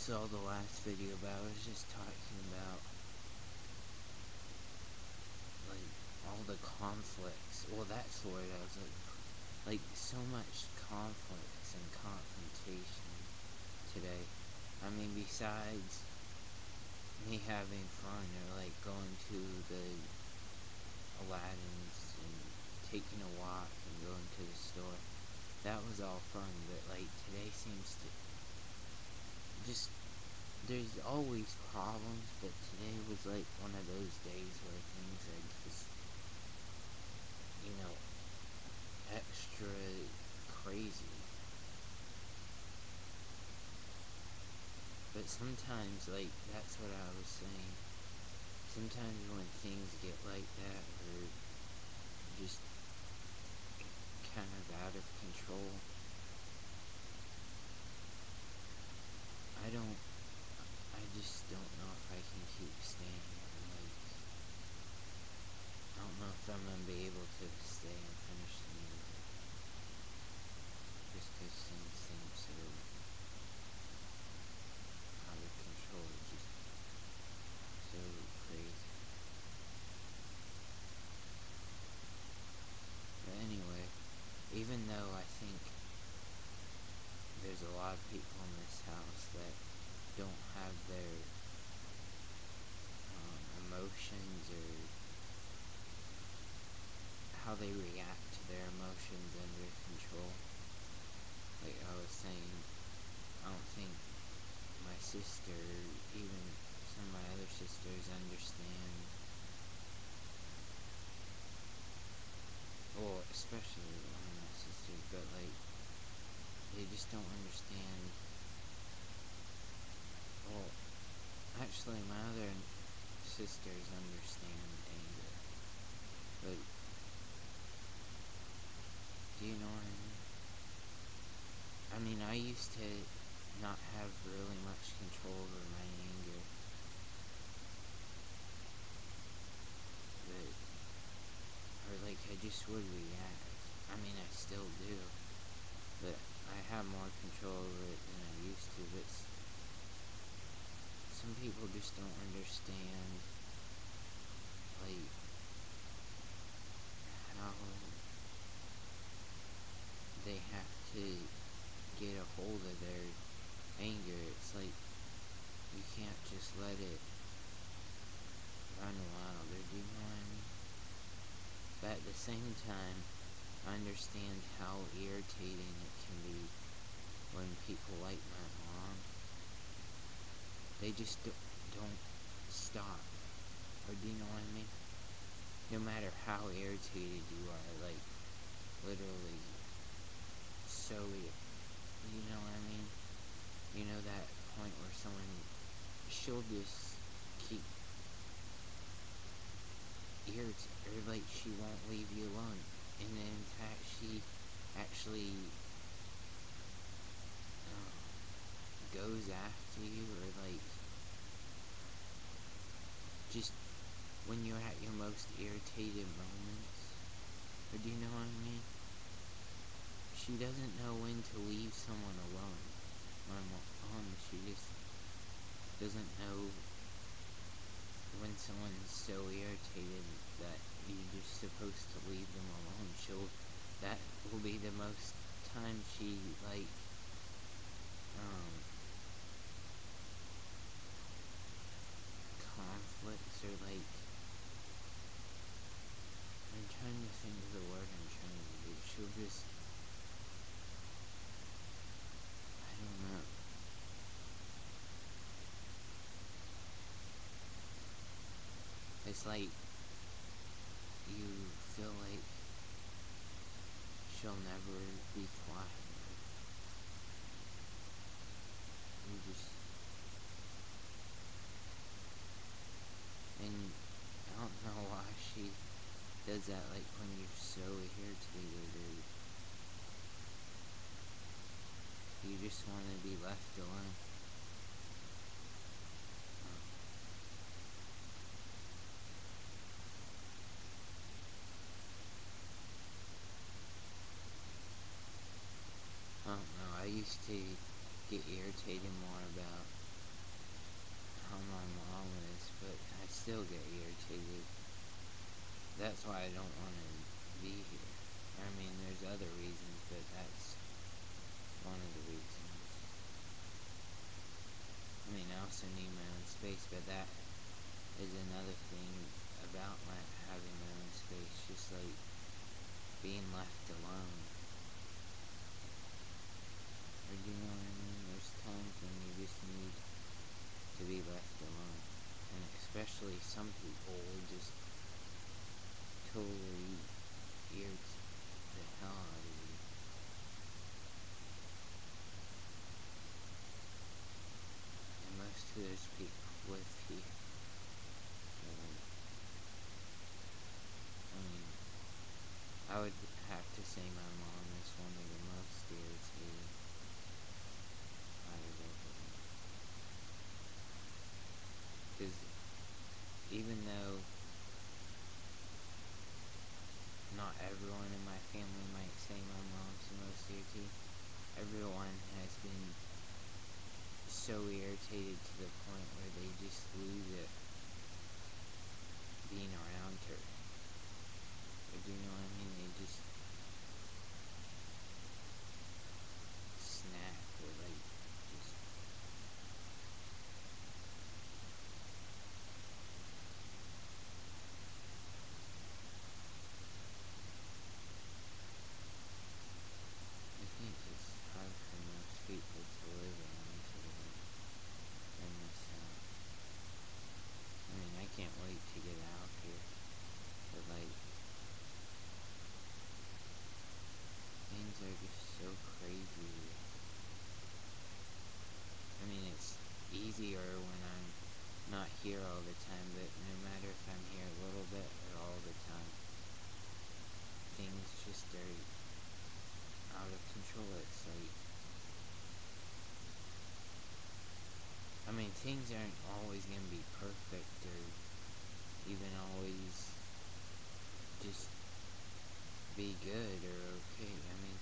saw the last video, but I was just talking about like all the conflicts. Well, that's the word I was like so much conflicts and confrontation today. I mean, besides me having fun or like going to the Aladdin's and taking a walk and going to the store, that was all fun. But like today seems to just, there's always problems, but today was like one of those days where things are just, extra crazy. But sometimes, like, that's what I was saying. Sometimes when things get like that, or just kind of out of control, I just don't know if I can keep staying. Like, I don't know if I'm gonna be able to stay and finish the movie. Just because things seem so out of control, just so crazy. But anyway, even though I think there's a lot of people in this house that don't have their emotions or how they react to their emotions under control. Like I was saying, I don't think my sister, even some of my other sisters, understand. Well, especially one of my sisters, but like, they just don't understand. Well, actually, my other sisters understand anger, but do you know what I mean? I mean, I used to not have really much control over my anger, but, or like, I just would react. I mean, I still do, but I have more control over it than I used to. But some people just don't understand, like, how they have to get a hold of their anger. It's like, you can't just let it run wild, or do you know what I mean? But at the same time, I understand how irritating it can be when people like my mom, they just don't stop. Or do you know what I mean? No matter how irritated you are, like, literally so, you know what I mean? You know that point where she'll just keep irritated, or like she won't leave you alone. And in fact, she actually goes after you, or like, just when you're at your most irritated moments, or do you know what I mean? She doesn't know when to leave someone alone. My mom, she just doesn't know when someone's so irritated that you're just supposed to leave them alone. That will be the most time she, like, conflicts, or like, I'm trying to think of the word I'm trying to do. She'll just, I don't know. It's like, you feel like she'll never be quiet. You just, and I don't know why she does that, like when you're so irritated, or you just want to be left alone. I don't know, I used to get irritated more about still get irritated. That's why I don't want to be here. I mean, there's other reasons, but that's one of the reasons. I mean, I also need my own space, but that is another thing about having my own space, just like being left alone. Or you know what I mean? There's times when you just need to be left alone. And especially some people will just totally irritate the hell out of you. And most of those people live here. So, I mean, I would have to say my mom is one of the most irritating out of everyone. Because even though not everyone in my family might say my mom's the most irritating, everyone has been so irritated to the point where they just lose it being around her. Or do you know what I mean? They just snap or like just I think it's hard for most people to live around today in this house. I mean, I can't wait to get out here, but like things are just so crazy. I mean, it's easier when I'm not here all the time, but no matter if I'm here a little bit or all the time, things just are out of control. It's like, I mean, things aren't always gonna be perfect or even always just be good or okay. I mean,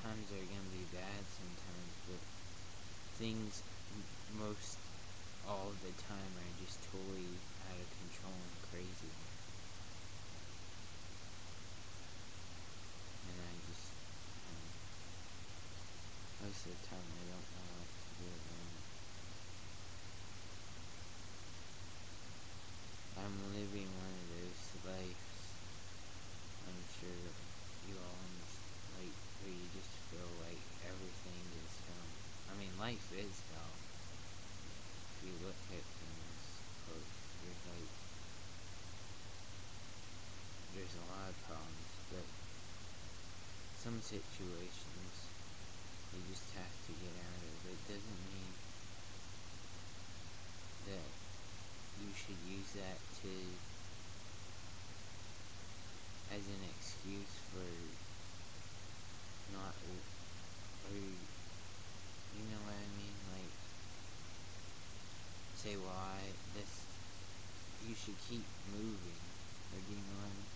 times are gonna be bad sometimes, but things most all of the time are just totally out of control and crazy. And I just, most of the time I don't know what to do around it. I'm living one of those lives, I'm sure you all like, where you just feel like everything is hell. I mean, life is hell. If you look at things close, there's a lot of problems, but some situations you just have to get out of. It doesn't mean that you should use that as an excuse for not, or you know what I mean? Like, say, well, you should keep moving, or do you know what I mean?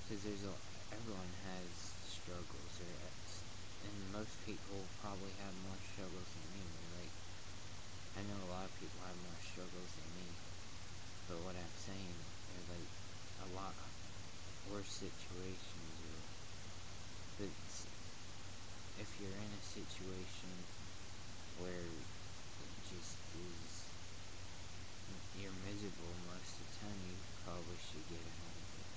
Because everyone has struggles, and most people probably have more struggles than me. Like, I know a lot of people have more struggles than me, but what I'm saying are like a lot worse situations. But if you're in a situation where it just is, you're miserable most of the time, you probably should get out of it.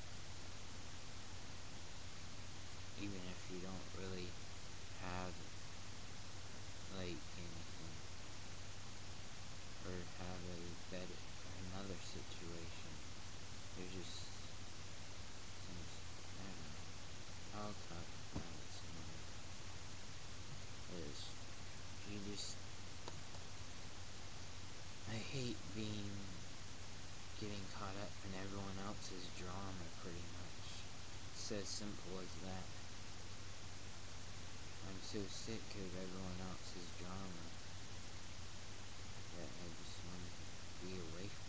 Even if you don't really have like anything, or have another situation, there's just some, I don't know, I'll talk about it some more. Because you just, I hate getting caught up in everyone else's drama, pretty much. It's as simple as that. I'm so sick of everyone else's drama that I just want to be away from